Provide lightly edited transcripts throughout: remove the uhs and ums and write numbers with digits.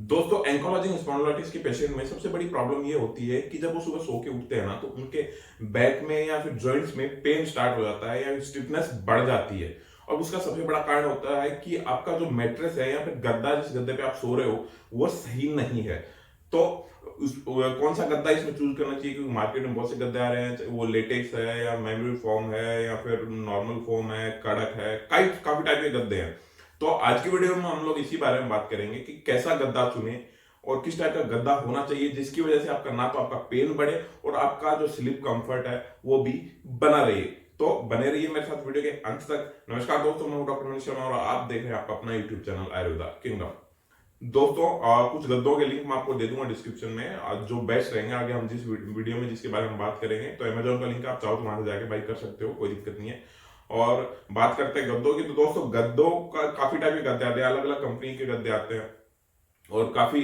दोस्तों एंकोलॉजिंग स्पॉन्डिलोलिटिस के पेशेंट में सबसे बड़ी प्रॉब्लम ये होती है कि जब वो सुबह सो के उठते हैं ना तो उनके बैक में या फिर जॉइंट्स में पेन स्टार्ट हो जाता है या स्टिफनेस बढ़ जाती है। और उसका सबसे बड़ा कारण होता है कि आपका जो मैट्रेस है या फिर गद्दा जिस गद्दे पे आप सो रहे हो वो सही नहीं है। तो कौन सा गद्दा इसमें चूज करना चाहिए, क्योंकि मार्केट में बहुत से गद्दे आ रहे हैं, चाहे वो लेटेक्स है या मेमोरी फोम है या फिर नॉर्मल फोम है, कड़क है, काफी टाइप के गद्दे हैं। तो आज की वीडियो में हम लोग इसी बारे में बात करेंगे कि कैसा गद्दा चुने और किस टाइप का गद्दा होना चाहिए जिसकी वजह से आपका ना तो आपका पेन बढ़े और आपका जो स्लीप कंफर्ट है वो भी बना रहे। तो बने रहिए मेरे साथ वीडियो के अंत तक। नमस्कार दोस्तों, मैं हूं डॉक्टर मनीष शर्मा और आप देख रहे हैं आपका अपना यूट्यूब चैनल आयुर्वेदा किंगडम। दोस्तों कुछ गद्दों के लिंक मैं आपको दे दूंगा डिस्क्रिप्शन में, जो बेस्ट रहेंगे आगे हम जिस वीडियो में जिसके बारे में बात करेंगे। तो अमेजोन का लिंक आप चाहो तो वहां से जाके बाई कर सकते हो, कोई दिक्कत नहीं है। और बात करते हैं गद्दों की, तो दोस्तों गद्दों का काफी टाइप के गद्दे आते हैं, अलग अलग कंपनी के गद्दे आते हैं और काफी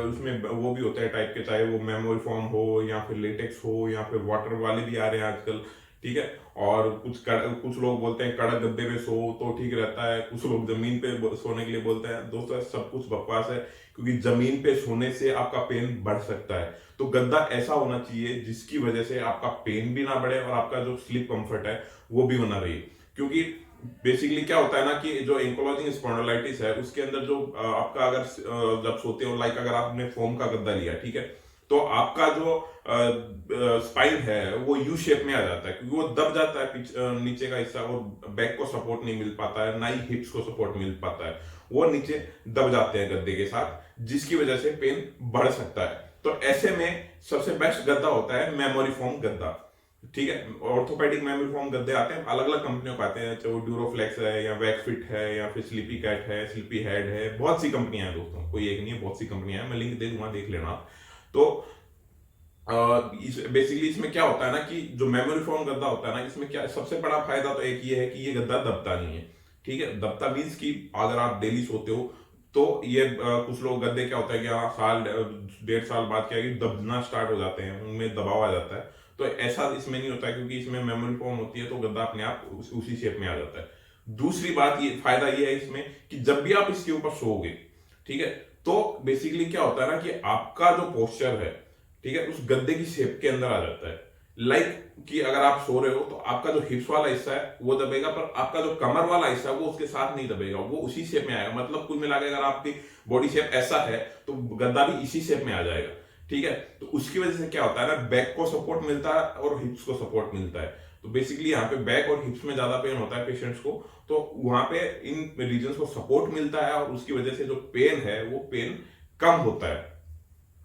उसमें वो भी होते हैं टाइप के, चाहे वो मेमोरी फॉर्म हो या फिर लेटेक्स हो या फिर वाटर वाले भी आ रहे हैं आजकल। ठीक है। और कुछ लोग बोलते हैं कड़क गद्दे पे सो तो ठीक रहता है, कुछ लोग जमीन पे सोने के लिए बोलते हैं। दोस्तों सब कुछ बकवास है, क्योंकि जमीन पे सोने से आपका पेन बढ़ सकता है। तो गद्दा ऐसा होना चाहिए जिसकी वजह से आपका पेन भी ना बढ़े और आपका जो स्लीप कंफर्ट है वो भी बना रहे। क्योंकि बेसिकली क्या होता है ना कि जो एंकोलॉजिंग स्पॉन्डिलाइटिस है उसके अंदर जो आपका अगर जब सोते हो, लाइक अगर आपने फोम का गद्दा लिया, ठीक है, तो आपका जो स्पाइन है वो यू शेप में आ जाता है, क्योंकि वो दब जाता है नीचे का हिस्सा, और बैक को सपोर्ट नहीं मिल पाता है, ना ही हिप्स को सपोर्ट मिल पाता है, वो नीचे दब जाते हैं गद्दे के साथ, जिसकी वजह से पेन बढ़ सकता है। तो ऐसे में सबसे बेस्ट गद्दा होता है मेमोरी फोम गद्दा। ठीक है। ऑर्थोपेडिक मेमोरी फोम गद्दे आते हैं, अलग अलग कंपनियों के आते हैं, चाहे वो ड्यूरोफ्लेक्स है या वैकफिट है या फिर स्लीपी कैट है, स्लीपी हेड है, बहुत सी कंपनियां हैं दोस्तों, कोई एक नहीं है, बहुत सी कंपनियां हैं, मैं लिंक दे दूंगा, देख लेना। तो बेसिकली इसमें क्या होता है ना कि जो मेमोरी फोम गद्दा होता है ना, इसमें क्या सबसे बड़ा फायदा तो एक ये है कि ये गद्दा दबता नहीं है। ठीक है। दबता मीन्स कि अगर आप डेली सोते हो तो ये कुछ लोग गद्दे क्या होता है कि हाँ साल 1.5 साल बाद क्या है कि दबना स्टार्ट हो जाते हैं, उनमें दबाव आ जाता है। तो ऐसा इसमें नहीं होता है, क्योंकि इसमें मेमोरी फॉर्म होती है तो गद्दा अपने आप उसी शेप में आ जाता है। दूसरी बात, ये फायदा ये है इसमें कि जब भी आप इसके ऊपर सोओगे, ठीक है, तो बेसिकली क्या होता है ना कि आपका जो पोस्चर है, ठीक है, उस गद्दे की शेप के अंदर आ जाता है। लाइक कि अगर आप सो रहे हो तो आपका जो हिप्स वाला हिस्सा है वो दबेगा, पर आपका जो कमर वाला हिस्सा है वो उसके साथ नहीं दबेगा, वो उसी शेप में आएगा। मतलब कुल मिला के अगर आपकी बॉडी शेप ऐसा है तो गद्दा भी इसी शेप में आ जाएगा। ठीक है। तो उसकी वजह से क्या होता है ना, बैक को सपोर्ट मिलता है और हिप्स को सपोर्ट मिलता है। तो बेसिकली यहाँ पे बैक और हिप्स में ज्यादा पेन होता है पेशेंट्स को, तो वहां पे इन रीजन को सपोर्ट मिलता है और उसकी वजह से जो पेन है वो पेन कम होता है।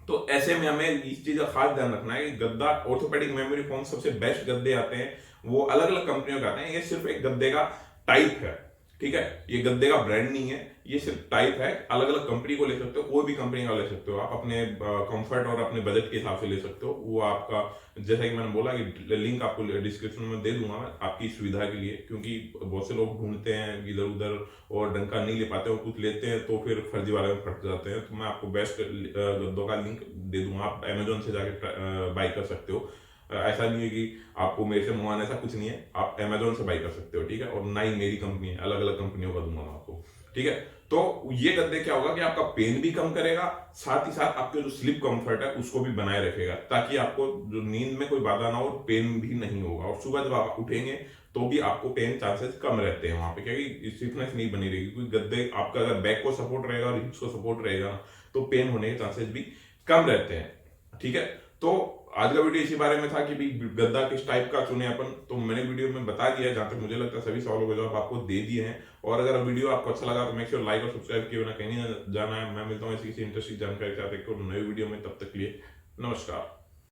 तो ऐसे में हमें इस चीज का खास ध्यान रखना है कि गद्दा, ऑर्थोपेडिक मेमोरी फोम सबसे बेस्ट गद्दे आते हैं, वो अलग अलग कंपनियों के आते हैं, ये सिर्फ एक गद्दे का टाइप है। ठीक है। ये गद्दे का ब्रांड नहीं है, ये सिर्फ टाइप है। अलग अलग कंपनी को ले सकते हो, कोई भी कंपनी का ले सकते हो आप, अपने कंफर्ट और अपने बजट के हिसाब से ले सकते हो। वो आपका, जैसा कि मैंने बोला कि लिंक आपको डिस्क्रिप्शन में दे दूंगा मैं आपकी सुविधा के लिए, क्योंकि बहुत से लोग ढूंढते हैं इधर उधर और डंका नहीं ले पाते, और कुछ लेते हैं तो फिर फर्जी वाले में फट जाते हैं। तो मैं आपको बेस्ट गद्दों का लिंक दे दूंगा, आप अमेजोन से जाके बाई कर सकते हो। ऐसा नहीं है कि आपको मेरे से मंगवाना, ऐसा कुछ नहीं है, आप अमेजोन से बाई कर सकते हो। ठीक है। और ना ही मेरी कंपनी है, अलग अलग कंपनियों का दूंगा मैं आपको। ठीक है। तो ये गद्दे क्या होगा कि आपका पेन भी कम करेगा, साथ ही साथ आपके जो स्लीप कंफर्ट है उसको भी बनाए रखेगा, ताकि आपको जो नींद में कोई बाधा ना हो, पेन भी नहीं होगा, और सुबह जब आप उठेंगे तो भी आपको पेन चांसेस कम रहते हैं वहां पे, क्योंकि स्टिफनेस नहीं बनी रहेगी। क्योंकि गद्दे आपका अगर बैक को सपोर्ट रहेगा और हिप्स को सपोर्ट रहेगा तो पेन होने के चांसेस भी कम रहते हैं। ठीक है। तो आज का वीडियो इसी बारे में था कि गद्दा किस टाइप का चुने अपन। तो मैंने वीडियो में बता दिया है, जहां तक मुझे लगता है सभी सवालों के जवाब आपको दे दिए हैं। और अगर वीडियो आपको अच्छा लगा तो मेक श्योर लाइक और सब्सक्राइब किए बिना कहीं नहीं जाना है। मैं मिलता हूँ ऐसी किसी इंटरेस्टिंग जानकारी के साथ एक और नई वीडियो में, तब तक के लिए नमस्कार।